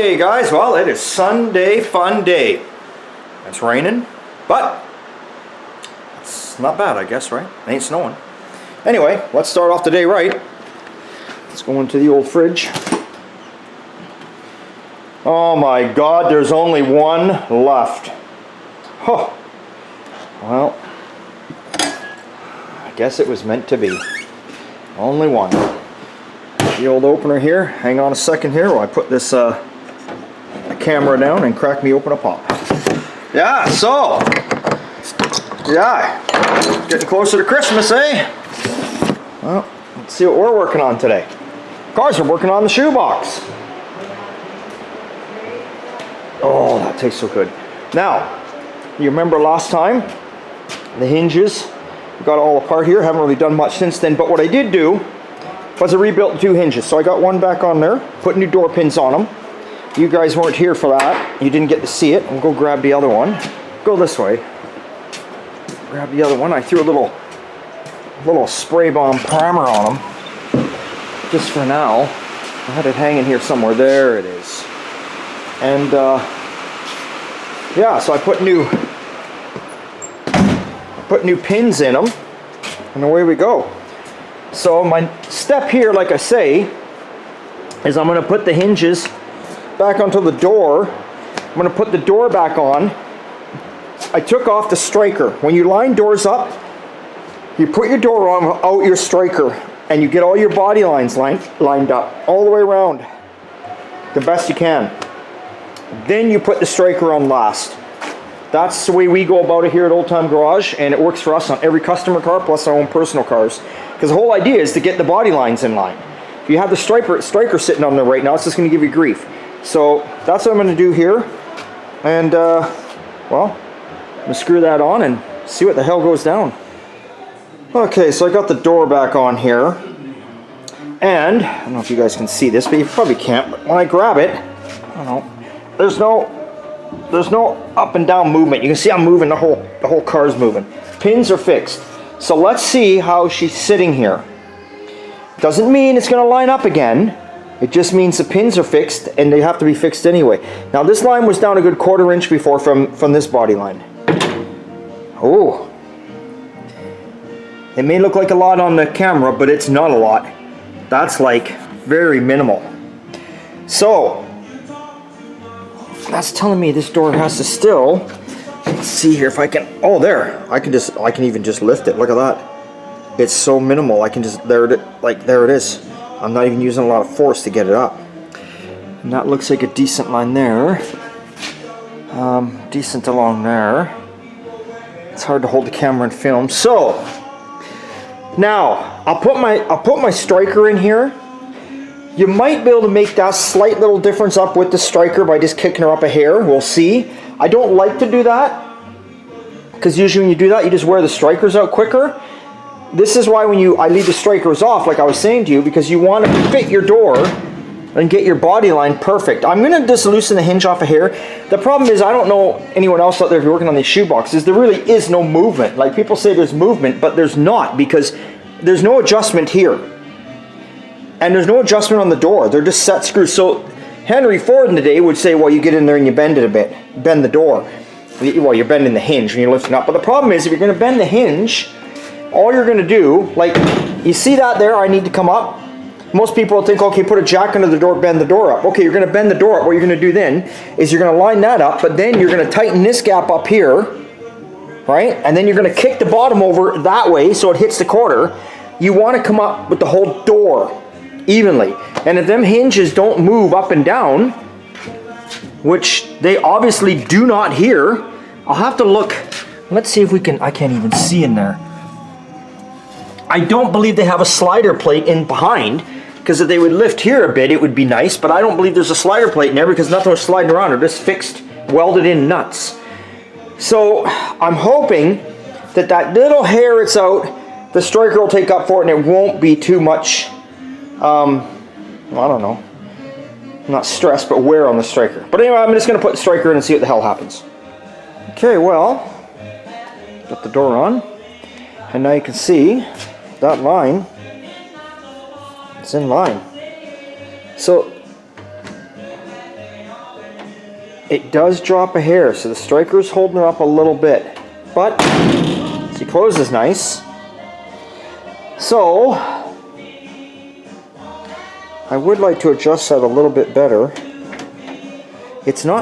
Okay guys, well it is Sunday fun day. It's raining, but it's not bad I guess, right? It ain't snowing. Anyway, let's start off the day right. Let's go into the old fridge. Oh my god, there's only one left. Oh, well, I guess it was meant to be. Only one. The old opener here. Hang on a second here while I put this camera down and crack me open a pop. Yeah, so, yeah, getting closer to Christmas, eh? Well, let's see what we're working on today. Of course, we're working on the shoebox. Oh, that tastes so good. Now, you remember last time, the hinges got all apart here. Haven't really done much since then, but what I did do was I rebuilt the two hinges. So I got one back on there, put new door pins on them. You guys weren't here for that. You didn't get to see it. I'll go grab the other one. Go this way. Grab the other one. I threw a little spray bomb primer on them. Just for now. I had it hanging here somewhere. There it is. And yeah, so I put new pins in them, and away we go. So my step here, like I say, is I'm going to put the hinges back onto the door. I'm going to put the door back on. I took off the striker. When you line doors up, you put your door on out your striker, and you get all your body lines lined up all the way around the best you can. Then you put the striker on last. That's the way we go about it here at Old Time Garage, and it works for us on every customer car plus our own personal cars. Because the whole idea is to get the body lines in line. If you have the striker sitting on there right now, it's just going to give you grief. So that's what I'm going to do here. And, well, I'm going to screw that on and see what the hell goes down. Okay, so I got the door back on here. And, I don't know if you guys can see this, but you probably can't. But when I grab it, I don't know, there's no up and down movement. You can see I'm moving, the whole car's moving. Pins are fixed. So let's see how she's sitting here. Doesn't mean it's going to line up again. It just means the pins are fixed, and they have to be fixed anyway. Now this line was down a good 1/4 inch before from this body line. Oh. It may look like a lot on the camera, but it's not a lot. That's like very minimal. So that's telling me this door has to still, let's see here if I can, oh there, I can even just lift it. Look at that. It's so minimal. I can just, there it is. I'm not even using a lot of force to get it up. And that looks like a decent line there. Decent along there. It's hard to hold the camera and film. So now I'll put my striker in here. You might be able to make that slight little difference up with the striker by just kicking her up a hair. We'll see. I don't like to do that, because usually when you do that, you just wear the strikers out quicker. This is why I leave the strikers off, like I was saying to you, because you want to fit your door and get your body line perfect. I'm going to just loosen the hinge off of here. The problem is, I don't know anyone else out there if you're working on these shoe boxes, there really is no movement. Like people say there's movement, but there's not, because there's no adjustment here. And there's no adjustment on the door. They're just set screws. So Henry Ford in the day would say, well, you get in there and you bend it a bit. Bend the door. Well, you're bending the hinge when you're lifting up. But the problem is, if you're going to bend the hinge, all you're going to do, like, you see that there, I need to come up. Most people will think, okay, put a jack under the door, bend the door up. Okay, you're going to bend the door up. What you're going to do then is you're going to line that up, but then you're going to tighten this gap up here, right? And then you're going to kick the bottom over that way so it hits the quarter. You want to come up with the whole door evenly. And if them hinges don't move up and down, which they obviously do not here, I'll have to look. Let's see if we can, I can't even see in there. I don't believe they have a slider plate in behind, because if they would lift here a bit, it would be nice, but I don't believe there's a slider plate in there because nothing was sliding around. They're just fixed, welded in nuts. So I'm hoping that that little hair it's out, the striker will take up for it, and it won't be too much, well, I don't know, not stress, but wear on the striker. But anyway, I'm just going to put the striker in and see what the hell happens. Okay, well, got the door on, and now you can see that line, it's in line. So it does drop a hair, so the striker's holding her up a little bit. But she closes nice. So I would like to adjust that a little bit better. It's not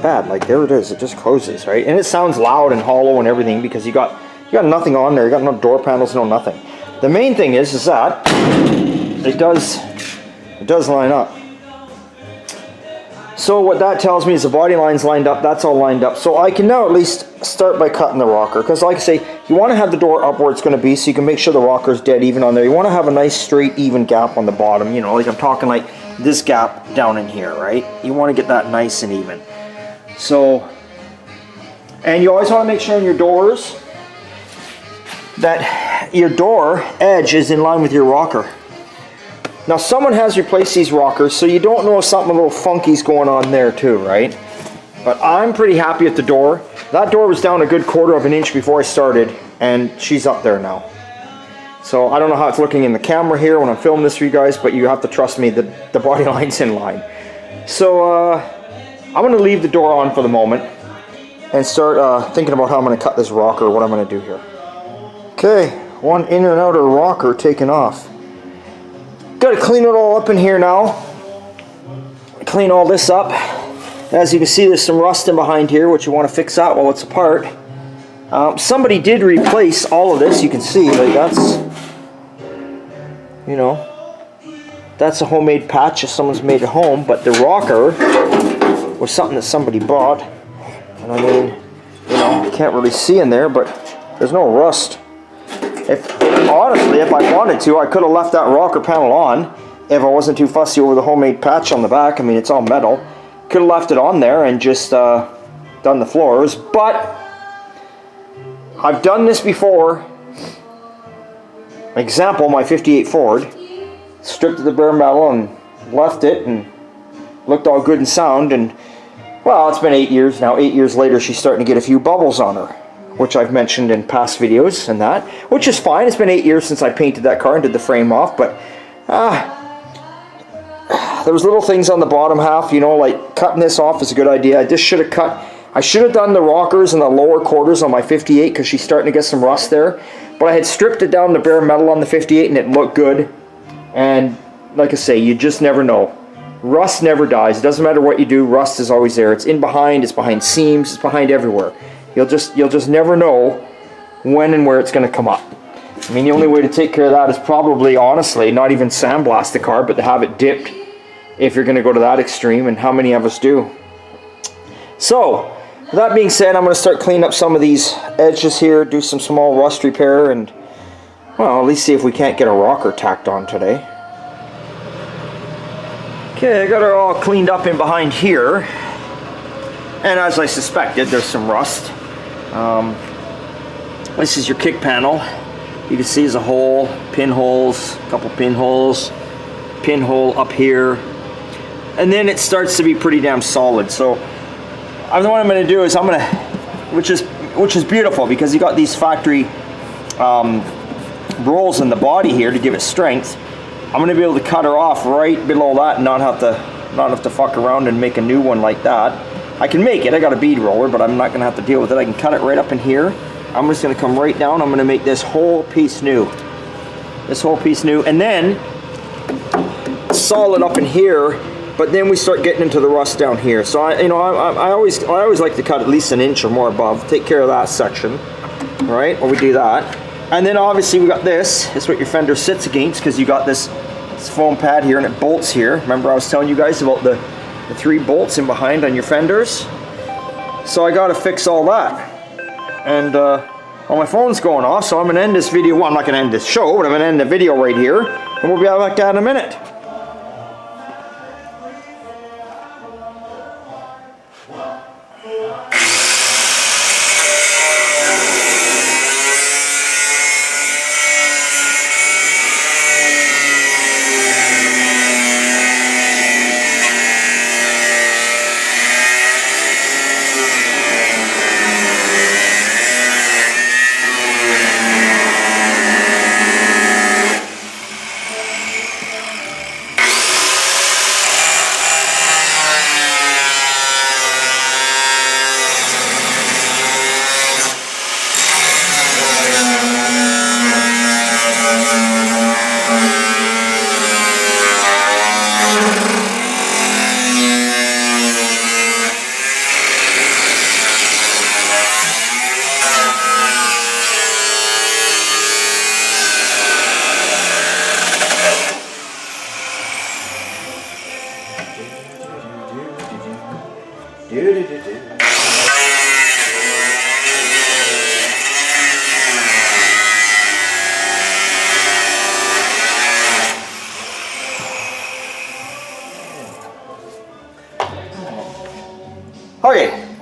bad. Like, there it is. It just closes, right? And it sounds loud and hollow and everything because you got nothing on there. You got no door panels, no nothing. The main thing is that it does line up. So what that tells me is the body line's lined up. That's all lined up. So I can now at least start by cutting the rocker, because like I say, you want to have the door up where it's going to be, so you can make sure the rocker's dead even on there. You want to have a nice straight even gap on the bottom, you know, like I'm talking like this gap down in here, right? You want to get that nice and even. So, and you always want to make sure in your doors that your door edge is in line with your rocker. Now someone has replaced these rockers, so you don't know if something a little funky's going on there too, right? But I'm pretty happy at the door. That door was down a good 1/4 of an inch before I started, and she's up there now. So I don't know how it's looking in the camera here when I'm filming this for you guys, but you have to trust me that the body line's in line. So I'm going to leave the door on for the moment and start thinking about how I'm going to cut this rocker, what I'm going to do here. Okay, one inner and outer rocker taken off. Got to clean it all up in here now. Clean all this up. As you can see, there's some rust in behind here, which you want to fix out while it's apart. Somebody did replace all of this. You can see, like, that's, you know, that's a homemade patch if someone's made at home, but the rocker was something that somebody bought. And I mean, you know, you can't really see in there, but there's no rust. Honestly, if I wanted to, I could have left that rocker panel on if I wasn't too fussy over the homemade patch on the back. I mean, it's all metal. Could have left it on there and just done the floors, but I've done this before. Example, my 58 Ford. Stripped the bare metal and left it and looked all good and sound, and well, it's been 8 years now. 8 years later, she's starting to get a few bubbles on her, which I've mentioned in past videos and that, which is fine. It's been 8 years since I painted that car and did the frame off, but there was little things on the bottom half, you know, like cutting this off is a good idea. I just should have I should have done the rockers and the lower quarters on my 58 because she's starting to get some rust there, but I had stripped it down to bare metal on the 58 and it looked good. And like I say, you just never know. Rust never dies. It doesn't matter what you do, rust is always there. It's in behind, it's behind seams, it's behind everywhere. You'll just never know when and where it's going to come up. I mean, the only way to take care of that is probably, honestly, not even sandblast the car, but to have it dipped if you're going to go to that extreme, and how many of us do. So, with that being said, I'm going to start cleaning up some of these edges here, do some small rust repair, and, well, at least see if we can't get a rocker tacked on today. Okay, I got her all cleaned up in behind here, and as I suspected, there's some rust. This is your kick panel. You can see there's a hole, pinholes, a couple pinholes, pinhole up here, and then it starts to be pretty damn solid. So what I'm going to do is which is beautiful because you got these factory rolls in the body here to give it strength. I'm going to be able to cut her off right below that and not have to fuck around and make a new one like that. I can make it. I got a bead roller, but I'm not going to have to deal with it. I can cut it right up in here. I'm just going to come right down. I'm going to make this whole piece new. This whole piece new, and then solid up in here. But then we start getting into the rust down here. So I always like to cut at least an inch or more above. Take care of that section, right? While we do that, and then obviously we got this. This is what your fender sits against because you got this foam pad here and it bolts here. Remember I was telling you guys about the 3 bolts in behind on your fenders. So I got to fix all that, and well, my phone's going off, so I'm going to end this video. Well, I'm not going to end this show, but I'm going to end the video right here, and we'll be back in a minute.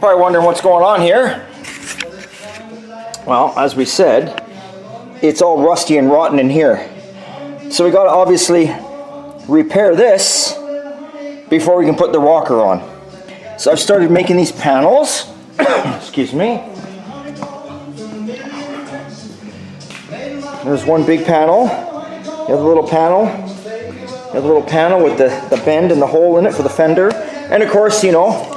Probably wondering what's going on here. Well, as we said, it's all rusty and rotten in here. So we got to obviously repair this before we can put the rocker on. So I've started making these panels. Excuse me. There's one big panel. The other little panel. The other little panel with the bend and the hole in it for the fender. And of course, you know,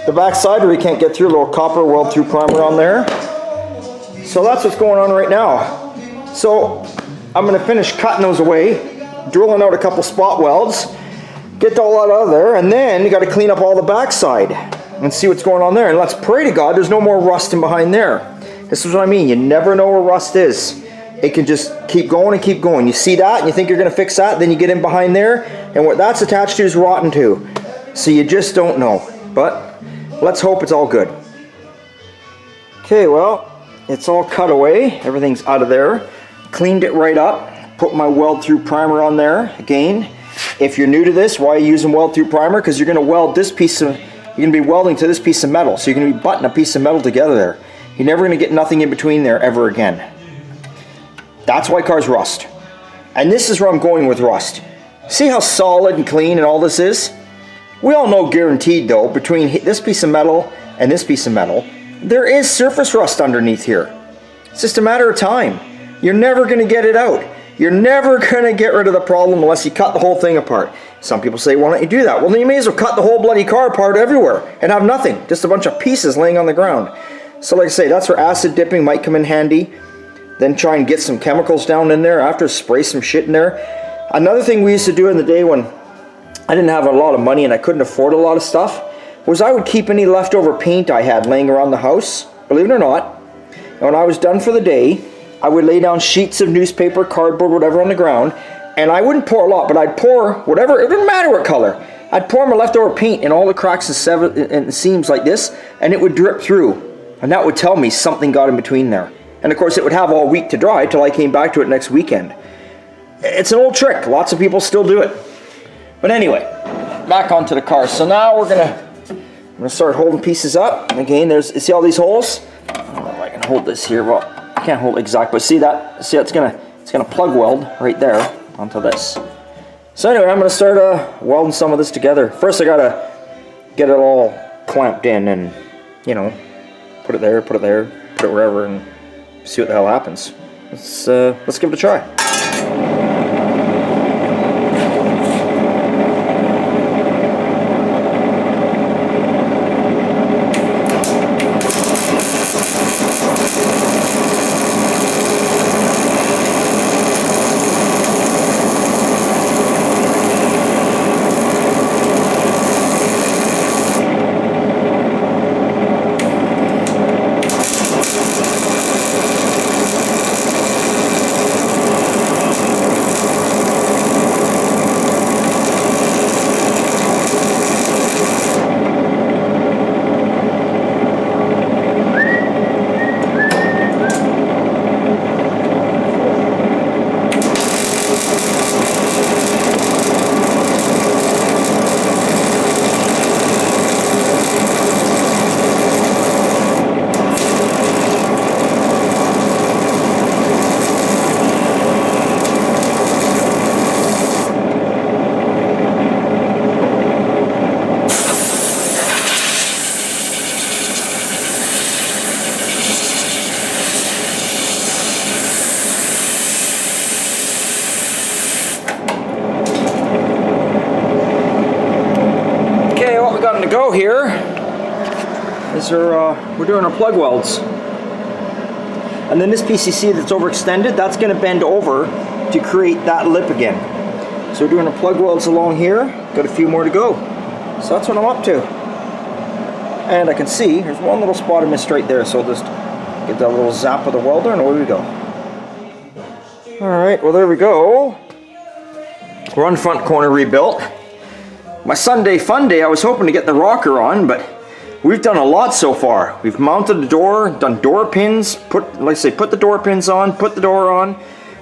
the back side where you can't get through, a little copper weld through primer on there. So that's what's going on right now. So I'm going to finish cutting those away, drilling out a couple spot welds, get all that out of there, and then you got to clean up all the back side and see what's going on there. And let's pray to God there's no more rusting behind there. This is what I mean. You never know where rust is. It can just keep going and keep going. You see that and you think you're going to fix that, then you get in behind there, and what that's attached to is rotten too. So you just don't know. But let's hope it's all good. Okay, well, it's all cut away. Everything's out of there. Cleaned it right up. Put my weld through primer on there. Again, if you're new to this, why are you using weld through primer? Because you're going to weld this piece of, you're going to be welding to this piece of metal. So you're going to be butting a piece of metal together there. You're never going to get nothing in between there ever again. That's why cars rust. And this is where I'm going with rust. See how solid and clean and all this is? We all know guaranteed though, between this piece of metal and this piece of metal, there is surface rust underneath here. It's just a matter of time. You're never going to get it out. You're never going to get rid of the problem unless you cut the whole thing apart. Some people say, why don't you do that? Well, then you may as well cut the whole bloody car apart everywhere and have nothing. Just a bunch of pieces laying on the ground. So like I say, that's where acid dipping might come in handy. Then try and get some chemicals down in there after, spray some shit in there. Another thing we used to do in the day when I didn't have a lot of money and I couldn't afford a lot of stuff was I would keep any leftover paint I had laying around the house, believe it or not. And when I was done for the day, I would lay down sheets of newspaper, cardboard, whatever on the ground, and I wouldn't pour a lot, but I'd pour whatever, it didn't matter what color. I'd pour my leftover paint in all the cracks and seams like this, and it would drip through. And that would tell me something got in between there. And of course it would have all week to dry till I came back to it next weekend. It's an old trick, lots of people still do it. But anyway, back onto the car. So now I'm gonna start holding pieces up. And again, you see all these holes? I don't know if I can hold this here. Well, I can't hold it exactly, but see that? See, it's gonna plug weld right there onto this. So anyway, I'm gonna start welding some of this together. First, I gotta get it all clamped in, and you know, put it there, put it wherever, and see what the hell happens. Let's give it a try. To go here is we're doing our plug welds, and then this PCC that's overextended, that's going to bend over to create that lip again. So we're doing our plug welds along here, got a few more to go, so that's what I'm up to. And I can see there's one little spot I missed right there, so I'll just get that little zap of the welder and away we go. Alright, well there we go. Run front corner rebuilt. My Sunday fun day, I was hoping to get the rocker on, but we've done a lot so far. We've mounted the door, done door pins, put the door pins on, put the door on,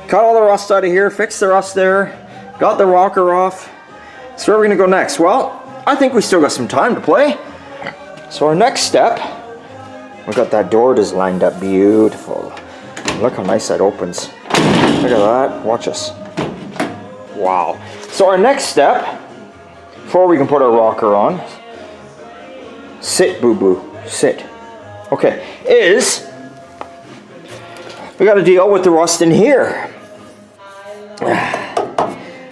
cut all the rust out of here, fixed the rust there, got the rocker off. So where are we going to go next? Well, I think we still got some time to play. So our next step, we've got that door just lined up beautiful. Look how nice that opens. Look at that, watch us. Wow. So our next step, before we can put our rocker on, sit boo-boo, sit. Okay, is we got to deal with the rust in here.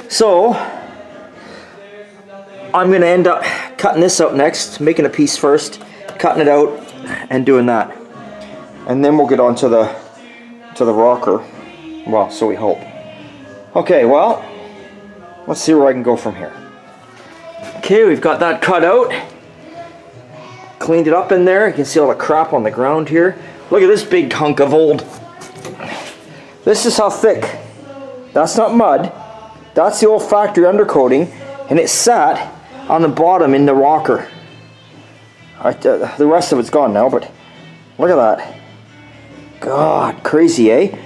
So I'm going to end up cutting this out next, making a piece first, cutting it out, and doing that. And then we'll get on to the rocker. Well, so we hope. Okay, well, let's see where I can go from here. Okay, we've got that cut out. Cleaned it up in there. You can see all the crap on the ground here. Look at this big hunk of old. This is how thick. That's not mud. That's the old factory undercoating, and it sat on the bottom in the rocker. The rest of it's gone now, but look at that. God, crazy, eh?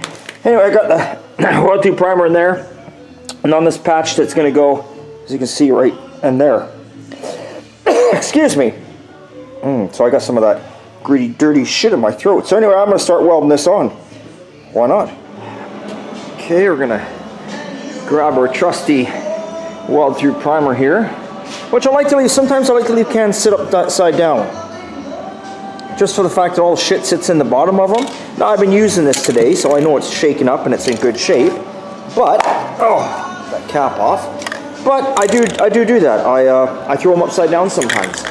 Anyway, I got the Weld 2 primer in there, and on this patch that's going to go, as you can see, right in there. Excuse me. So I got some of that gritty, dirty shit in my throat. So anyway, I'm going to start welding this on. Why not? Okay, we're going to grab our trusty Weld 3 primer here, which I like to leave. Sometimes I like to leave cans sit upside down, just for the fact that all the shit sits in the bottom of them. Now I've been using this today, so I know it's shaken up and it's in good shape. But that cap off. But I do that. I throw them upside down sometimes.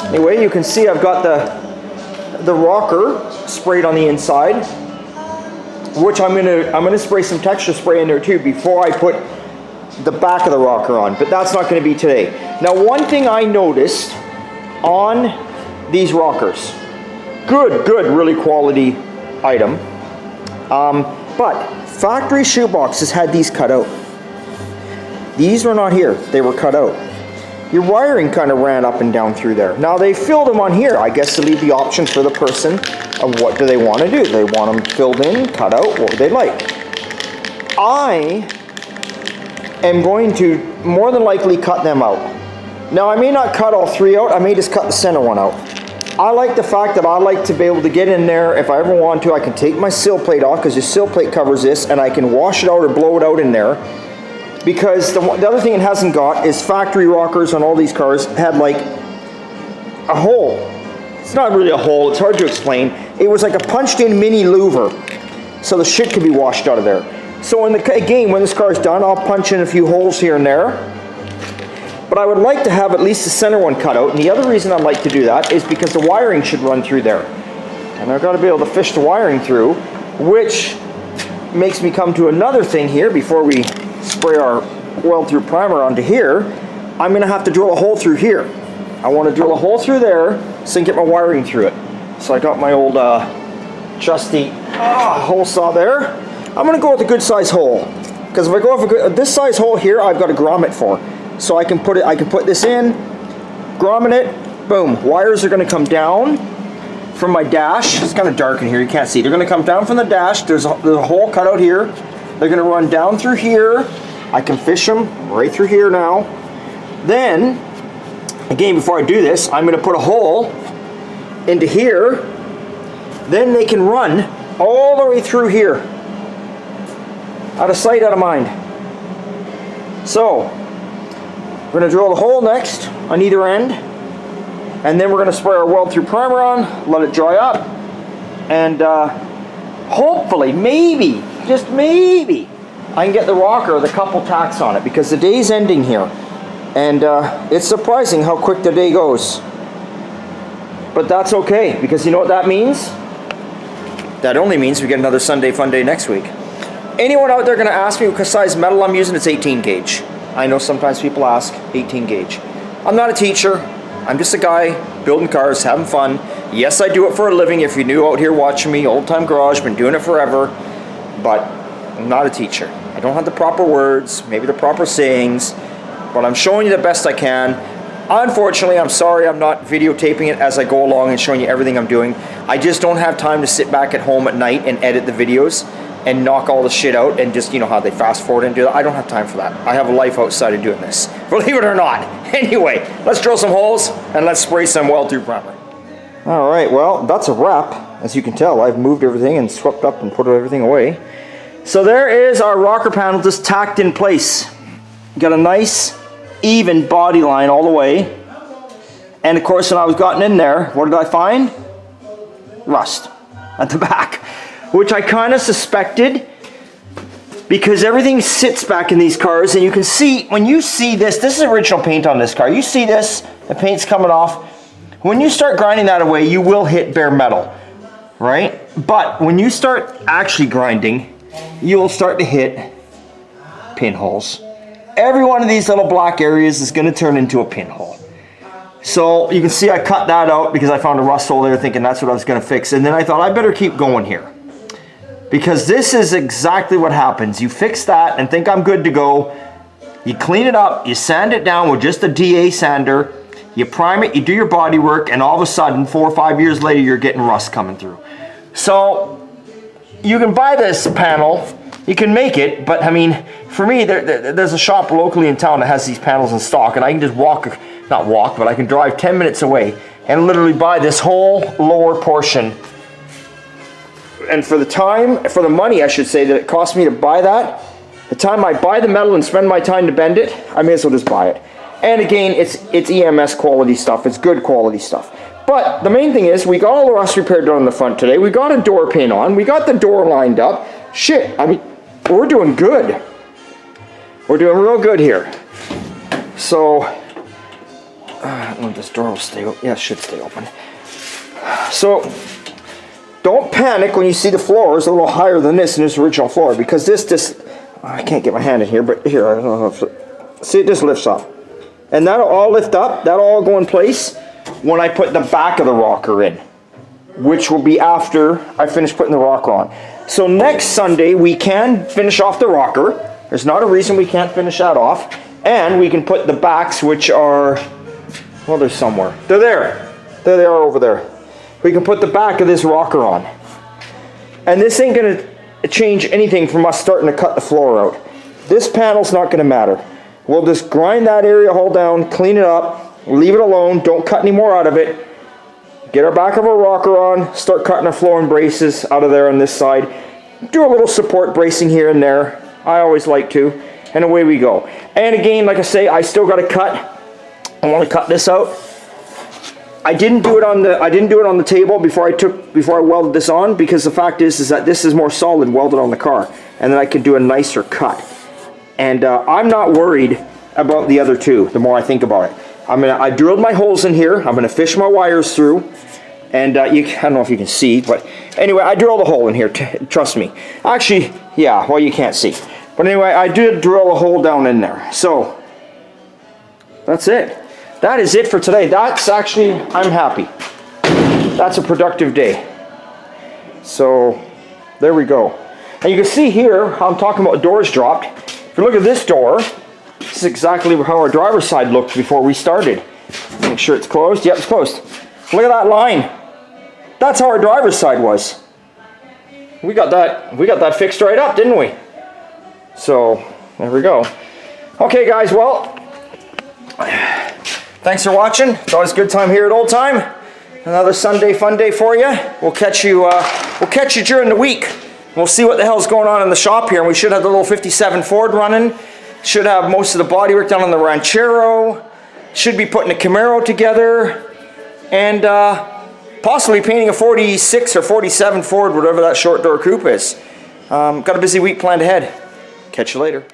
Anyway, you can see I've got the rocker sprayed on the inside, which I'm gonna spray some texture spray in there too before I put the back of the rocker on. But that's not going to be today. Now, one thing I noticed on these rockers, good, really quality item. But factory Shoebox has had these cut out. These were not here; they were cut out. Your wiring kind of ran up and down through there. Now they filled them on here, I guess, to leave the option for the person of what do they want to do. Do they want them filled in, cut out, what would they like? I am going to more than likely cut them out. Now I may not cut all three out, I may just cut the center one out. I like the fact that I like to be able to get in there, if I ever want to, I can take my sill plate off, because the sill plate covers this, and I can wash it out or blow it out in there. Because the other thing it hasn't got is factory rockers on all these cars had like a hole. It's not really a hole, it's hard to explain. It was like a punched in mini louver, so the shit could be washed out of there. So again, when this car is done, I'll punch in a few holes here and there. But I would like to have at least the center one cut out, and the other reason I'd like to do that is because the wiring should run through there. And I've got to be able to fish the wiring through, which makes me come to another thing here before we spray our Weld 3 primer onto here. I'm going to have to drill a hole through here. I want to drill a hole through there so I can get my wiring through it. So I got my old trusty hole saw there. I'm going to go with a good size hole, because if I go with this size hole here, I've got a grommet for. So I can put this in, grommet it, boom. Wires are going to come down from my dash. It's kind of dark in here, you can't see. They're going to come down from the dash. There's a hole cut out here. They're going to run down through here. I can fish them right through here now. Then, again, before I do this, I'm going to put a hole into here. Then they can run all the way through here. Out of sight, out of mind. So, we're going to drill the hole next on either end. And then we're going to spray our Weld 3 primer on, let it dry up. And hopefully, maybe, just maybe, I can get the rocker with a couple tacks on it, because the day's ending here. And it's surprising how quick the day goes. But that's okay, because you know what that means? That only means we get another Sunday Fun Day next week. Anyone out there going to ask me what size metal I'm using? It's 18 gauge. I know sometimes people ask, 18 gauge. I'm not a teacher. I'm just a guy building cars, having fun. Yes, I do it for a living. If you're new out here watching me, Old Time Garage, been doing it forever. But I'm not a teacher. I don't have the proper words, maybe the proper sayings, but I'm showing you the best I can. Unfortunately, I'm sorry I'm not videotaping it as I go along and showing you everything I'm doing. I just don't have time to sit back at home at night and edit the videos and knock all the shit out and just, you know how they fast forward and do that. I don't have time for that. I have a life outside of doing this, believe it or not. Anyway, let's drill some holes and let's spray some weld-through primer. All right, well, that's a wrap. As you can tell, I've moved everything and swept up and put everything away. So there is our rocker panel just tacked in place. Got a nice, even body line all the way. And of course, when I was gotten in there, what did I find? Rust at the back, which I kind of suspected because everything sits back in these cars, and you can see, when you see this is original paint on this car. You see this, the paint's coming off. When you start grinding that away, you will hit bare metal, right? But when you start actually grinding, you will start to hit pinholes. Every one of these little black areas is going to turn into a pinhole. So you can see I cut that out because I found a rust hole there thinking that's what I was going to fix. And then I thought I better keep going here, because this is exactly what happens. You fix that and think I'm good to go. You clean it up, you sand it down with just a DA sander, you prime it, you do your body work, and all of a sudden 4 or 5 years later you're getting rust coming through. So you can buy this panel, you can make it, but I mean, for me, there's a shop locally in town that has these panels in stock, and I can just not walk, but I can drive 10 minutes away and literally buy this whole lower portion. And for the money, I should say, that it cost me to buy that, the time I buy the metal and spend my time to bend it, I may as well just buy it. And again, it's EMS quality stuff, it's good quality stuff. But the main thing is, we got all the rust repaired done on the front today, we got a door pin on, we got the door lined up. Shit, I mean, we're doing good. We're doing real good here. So, this door will stay open. Yeah, it should stay open. So, don't panic when you see the floor is a little higher than this in this original floor, because this I can't get my hand in here, but here, I don't know if, see, it just lifts up. And that'll all lift up, that'll all go in place when I put the back of the rocker in, which will be after I finish putting the rocker on. So next Sunday, we can finish off the rocker. There's not a reason we can't finish that off. And we can put the backs, which are, well, they're somewhere. They're there. There they are over there. We can put the back of this rocker on. And this ain't going to change anything from us starting to cut the floor out. This panel's not going to matter. We'll just grind that area all down, clean it up, leave it alone, don't cut any more out of it. Get our back of our rocker on, start cutting our floor and braces out of there on this side. Do a little support bracing here and there. I always like to. And away we go. And again, like I say, I still got to cut. I want to cut this out. I didn't do it on the table before I welded this on, because the fact is that this is more solid welded on the car, and then I could do a nicer cut. And I'm not worried about the other two. The more I think about it, I drilled my holes in here. I'm gonna fish my wires through, and I don't know if you can see, but anyway, I drilled a hole in here. Trust me. Actually, yeah. Well, you can't see, but anyway, I did drill a hole down in there. So that's it. That is it for today. That's actually, I'm happy. That's a productive day. So there we go. And you can see here how I'm talking about doors dropped. If you look at this door, this is exactly how our driver's side looked before we started. Make sure it's closed. Yep, it's closed. Look at that line. That's how our driver's side was. We got that fixed right up, didn't we? So there we go. Okay, guys. Well, thanks for watching. It's always a good time here at Old Time. Another Sunday fun day for you. We'll catch you during the week. We'll see what the hell's going on in the shop here. And we should have the little 57 Ford running. Should have most of the bodywork done on the Ranchero. Should be putting a Camaro together. And possibly painting a 46 or 47 Ford, whatever that short door coupe is. Got a busy week planned ahead. Catch you later.